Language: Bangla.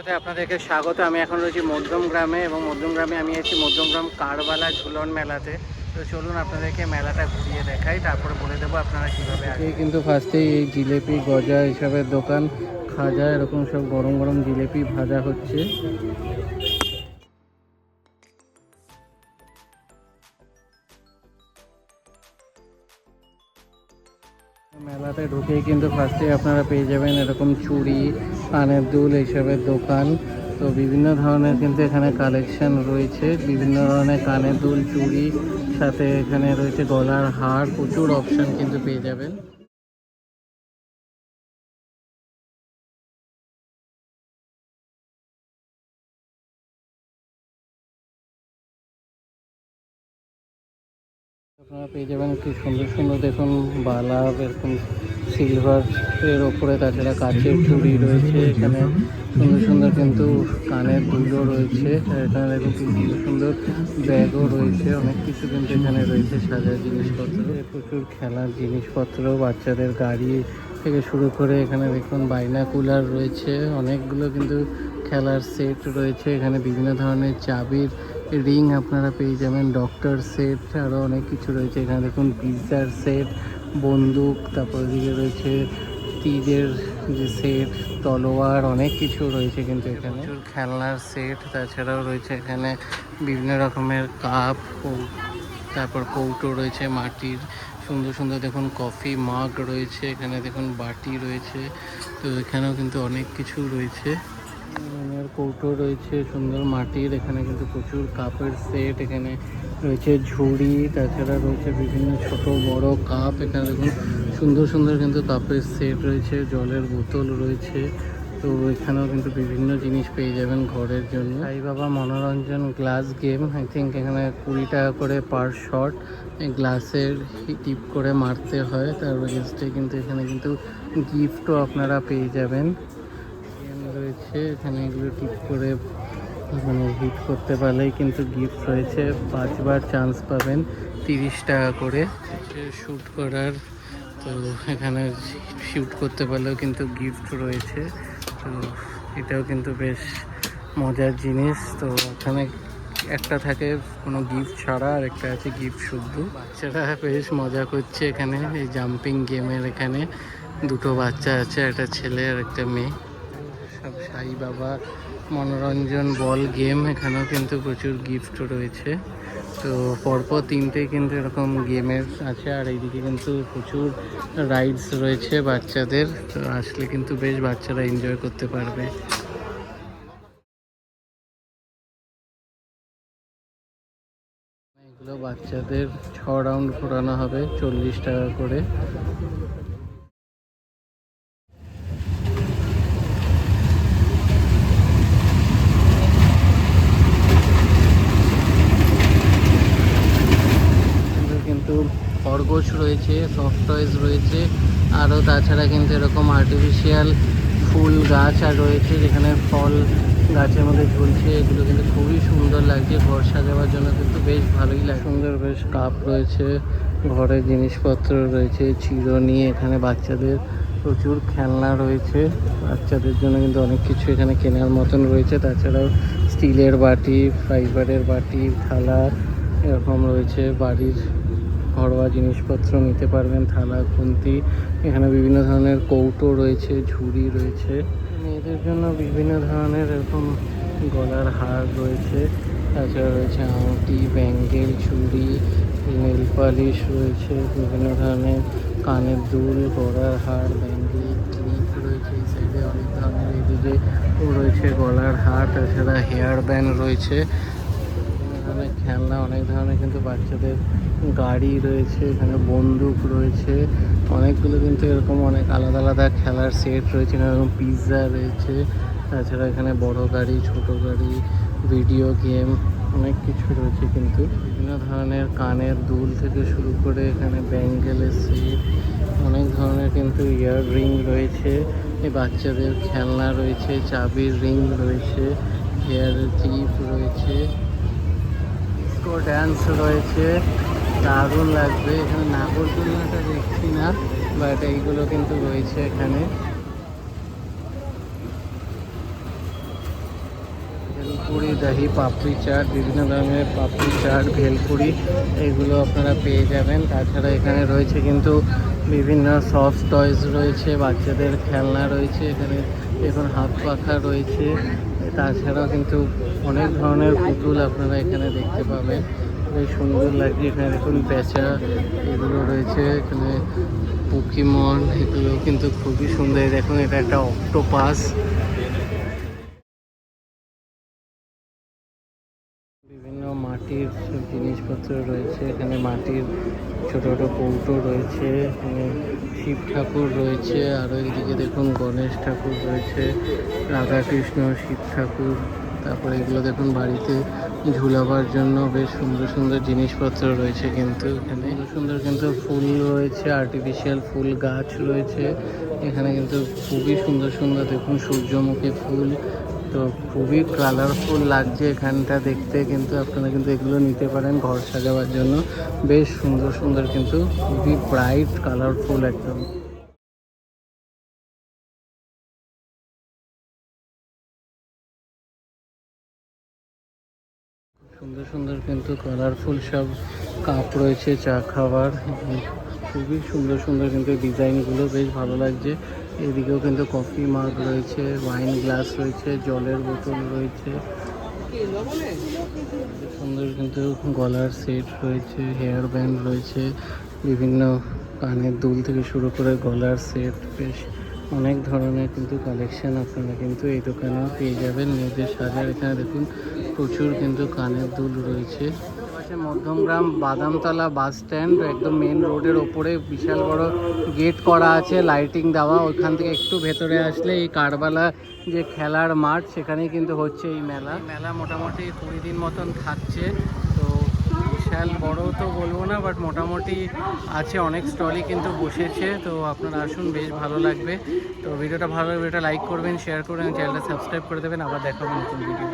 ভিডিওতে আপনাদেরকে স্বাগত। আমি এখন রয়েছি মধ্যম গ্রামে এবং মধ্যম গ্রামে আমি আছি মধ্যমগ্রাম কারবালা ঝুলন মেলাতে। তো চলুন আপনাদেরকে মেলাটা ঘুরিয়ে দেখাই, তারপরে বলে দেবো আপনারা কীভাবে আসবেন। কিন্তু ফার্স্টেই এই জিলেপি গজা এসবের দোকান, খাজা এরকম সব গরম গরম জিলেপি ভাজা হচ্ছে। মেলাতে ঢুকেই কিন্তু ফার্স্টে আপনারা পেয়ে যাবেন এরকম চুড়ি, কানের দুল এইসবের দোকান। তো বিভিন্ন ধরনের কিন্তু এখানে কালেকশন রয়েছে, বিভিন্ন ধরনের কানের দুল, চুড়ি, সাথে এখানে রয়েছে গলার হার, প্রচুর অপশন কিন্তু পেয়ে যাবেন। আপনারা পেয়ে যাবেন কি সুন্দর সুন্দর দেখুন বালা, এরকম সিলভার এর ওপরে, তাছাড়া কাচের চুড়ি রয়েছে এখানে, সুন্দর সুন্দর কিন্তু কানের দুলও রয়েছে। এখানে দেখুন কি সুন্দর সুন্দর ব্যাগও রয়েছে, অনেক কিছু কিন্তু এখানে রয়েছে সাজার জিনিসপত্র, প্রচুর খেলার জিনিসপত্র, বাচ্চাদের গাড়ি থেকে শুরু করে এখানে দেখুন বাইনাকুলার রয়েছে, অনেকগুলো কিন্তু খেলার সেট রয়েছে। এখানে বিভিন্ন ধরনের চাবির রিং আপনারা পেয়ে যাবেন, ডক্টর সেট, আরও অনেক কিছু রয়েছে। এখানে দেখুন পিৎজার সেট, বন্দুক, তারপর দিকে রয়েছে তীরের যে সেট, তলোয়ার, অনেক কিছু রয়েছে কিন্তু এখানে প্রচুর খেলনার সেট। তাছাড়াও রয়েছে এখানে বিভিন্ন রকমের কাপ, তারপর কৌটো রয়েছে মাটির, সুন্দর সুন্দর দেখুন কফি মাগ রয়েছে, এখানে দেখুন বাটি রয়েছে। তো এখানেও কিন্তু অনেক কিছু রয়েছে, কৌটো রয়েছে সুন্দর মাটির, এখানে কিন্তু প্রচুর কাপের সেট, এখানে রয়েছে ঝুড়ি, তাছাড়া রয়েছে বিভিন্ন ছোট বড় কাপ। এখানে দেখুন সুন্দর সুন্দর কিন্তু কাপের সেট রয়েছে, জলের বোতল রয়েছে। তো এখানেও কিন্তু বিভিন্ন জিনিস পেয়ে যাবেন ঘরের জন্য। সাই বাবা মনোরঞ্জন গ্লাস গেম, আই থিঙ্ক এখানে 20 টাকা করে পার শট, গ্লাসের টিপ করে মারতে হয়, তার এগেনস্টে কিন্তু এখানে কিন্তু গিফটও আপনারা পেয়ে যাবেন রয়েছে। এখানে এগুলো টিপ করে মানে হিট করতে পারলেই কিন্তু গিফট রয়েছে, 5 বার চান্স পাবেন, 30 টাকা করে শ্যুট করার। তো এখানে শ্যুট করতে পারলেও কিন্তু গিফট রয়েছে, তো এটাও কিন্তু বেশ মজার জিনিস। তো এখানে একটা থাকে কোনো গিফট ছাড়া, আর একটা আছে গিফট শুদ্ধ। বাচ্চারা বেশ মজা করছে এখানে এই জাম্পিং গেমের। এখানে দুটো বাচ্চা আছে, একটা ছেলে আর একটা মেয়ে। সব সাই বাবা মনোরঞ্জন বল গেম, এখানেও কিন্তু প্রচুর গিফট রয়েছে। তো পরপর 3টে কিন্তু এরকম গেমের আছে, আর এইদিকে কিন্তু প্রচুর রাইডস রয়েছে বাচ্চাদের। তো আসলে কিন্তু বেশ বাচ্চারা এনজয় করতে পারবে। এগুলো বাচ্চাদের 6 রাউন্ড ঘোরানো হবে, 40 টাকা করে। কিন্তু খরগোশ রয়েছে, সফট টয়েস রয়েছে, আরও তাছাড়া কিন্তু এরকম আর্টিফিশিয়াল ফুল গাছ আর রয়েছে, যেখানে ফল গাছের মধ্যে ঝুলছে। এগুলো কিন্তু খুবই সুন্দর লাগছে, ঘর সাজাবার জন্য কিন্তু বেশ ভালোই লাগে। সুন্দর বেশ কাপ রয়েছে, ঘরের জিনিসপত্র রয়েছে, চিরুনি, এখানে বাচ্চাদের প্রচুর খেলনা রয়েছে, বাচ্চাদের জন্য কিন্তু অনেক কিছু এখানে কেনার মতন রয়েছে। তাছাড়াও স্টিলের বাটি, ফাইবারের বাটি, থালা এরকম রয়েছে, বাড়ির ঘরোয়া জিনিসপত্র নিতে পারবেন, থালা, খুন্তি। এখানে বিভিন্ন ধরনের কৌটো রয়েছে, ঝুড়ি রয়েছে, মেয়েদের জন্য বিভিন্ন ধরনের এরকম গলার হার রয়েছে, তাছাড়া রয়েছে আংটি, ব্যাঙ্গেল, চুড়ি, নেল পালিশ রয়েছে, বিভিন্ন ধরনের কানের দুল, গলার হার, ব্যাঙ্গেল, ক্লিপ রয়েছে এই সাইডে অনেক ধরনের, এইদিকে রয়েছে গলার হার, তাছাড়া হেয়ার ব্যান্ড রয়েছে, ধরনের খেলনা, অনেক ধরনের কিন্তু বাচ্চাদের গাড়ি রয়েছে, এখানে বন্দুক রয়েছে, অনেকগুলো কিন্তু এরকম অনেক আলাদা আলাদা খেলার সেট রয়েছে, এরকম পিৎজা রয়েছে, তাছাড়া এখানে বড় গাড়ি, ছোট গাড়ি, ভিডিও গেম, অনেক কিছু রয়েছে কিন্তু। বিভিন্ন ধরনের কানের দুল থেকে শুরু করে এখানে ব্যাঙ্গেলের সেট, অনেক ধরনের কিন্তু ইয়ার রিং রয়েছে, এই বাচ্চাদের খেলনা রয়েছে, চাবির রিং রয়েছে, হেয়ারের ক্লিপ রয়েছে, ডিস্কো ড্যান্স রয়েছে, দারুণ লাগবে। এখানে নাগরদোলনাটা দেখছি না, বাট এইগুলো কিন্তু রয়েছে এখানে। ভেলপুরি, দহি পাপড়ি চাট, বিভিন্ন ধরনের পাপড়ি চাট, ভেলপুরি এগুলো আপনারা পেয়ে যাবেন। তাছাড়া এখানে রয়েছে কিন্তু বিভিন্ন সফট টয়েস রয়েছে, বাচ্চাদের খেলনা রয়েছে, এখানে দেখুন হাত পাখা রয়েছে। তাছাড়াও কিন্তু অনেক ধরনের পুতুল আপনারা এখানে দেখতে পাবেন, বেশ সুন্দর লাগছে। এখানে দেখুন পেঁচা এগুলো রয়েছে, এখানে পোকিমন এগুলো কিন্তু খুবই সুন্দর। দেখুন এটা একটা অক্টোপাস। বিভিন্ন মাটির জিনিসপত্র রয়েছে, এখানে মাটির ছোট ছোট কৌটো রয়েছে, এখানে শিব ঠাকুর রয়েছে, আরও এইদিকে দেখুন গণেশ ঠাকুর রয়েছে, রাধাকৃষ্ণ, শিব ঠাকুর। তারপরে এগুলো দেখুন বাড়িতে ঝুলাবার জন্য বেশ সুন্দর সুন্দর জিনিসপত্র রয়েছে কিন্তু এখানে। সুন্দর সুন্দর কিন্তু ফুল রয়েছে, আর্টিফিশিয়াল ফুল গাছ রয়েছে এখানে কিন্তু খুবই সুন্দর সুন্দর। দেখুন সূর্যমুখী ফুল, তো খুবই কালারফুল লাগছে এখানটা দেখতে। কিন্তু আপনারা কিন্তু এগুলো নিতে পারেন ঘর সাজাবার জন্য, বেশ সুন্দর সুন্দর কিন্তু খুবই ব্রাইট কালারফুল একদম। সুন্দর সুন্দর কিন্তু কালারফুল সব কাপ রয়েছে চা খাবার, খুবই সুন্দর সুন্দর কিন্তু ডিজাইনগুলো বেশ ভালো লাগছে। এদিকেও কিন্তু কফি মাগ রয়েছে, ওয়াইন গ্লাস রয়েছে, জলের বোতল রয়েছে, সুন্দর কিন্তু গলার সেট রয়েছে, হেয়ার ব্যান্ড রয়েছে, বিভিন্ন কানের দুল থেকে শুরু করে গলার সেট, বেশ অনেক ধরনের কিন্তু কালেকশন আপনারা কিন্তু এই দোকানেও পেয়ে যাবেন মেয়েদের সাজার। এখানে দেখুন প্রচুর কিন্তু কানের দুল রয়েছে। পাশে মধ্যমগ্রাম বাদামতলা বাস স্ট্যান্ড, একদম মেন রোডের ওপরে বিশাল বড় গেট করা আছে, লাইটিং দেওয়া। ওইখান থেকে একটু ভেতরে আসলে এই কারবালা যে খেলার মাঠ, সেখানেই কিন্তু হচ্ছে এই মেলা। মেলা মোটামুটি 20 দিন মতন থাকছে, তো বিশাল বড় তো বলবো না, বাট মোটামুটি আছে, অনেক স্টলই কিন্তু বসেছে। তো আপনারা আসুন, বেশ ভালো লাগবে। তো ভিডিওটা ভালো লাগবে, এটা লাইক করবেন, শেয়ার করবেন, চ্যানেলটা সাবস্ক্রাইব করে দেবেন। আবার দেখা হবে নতুন ভিডিও।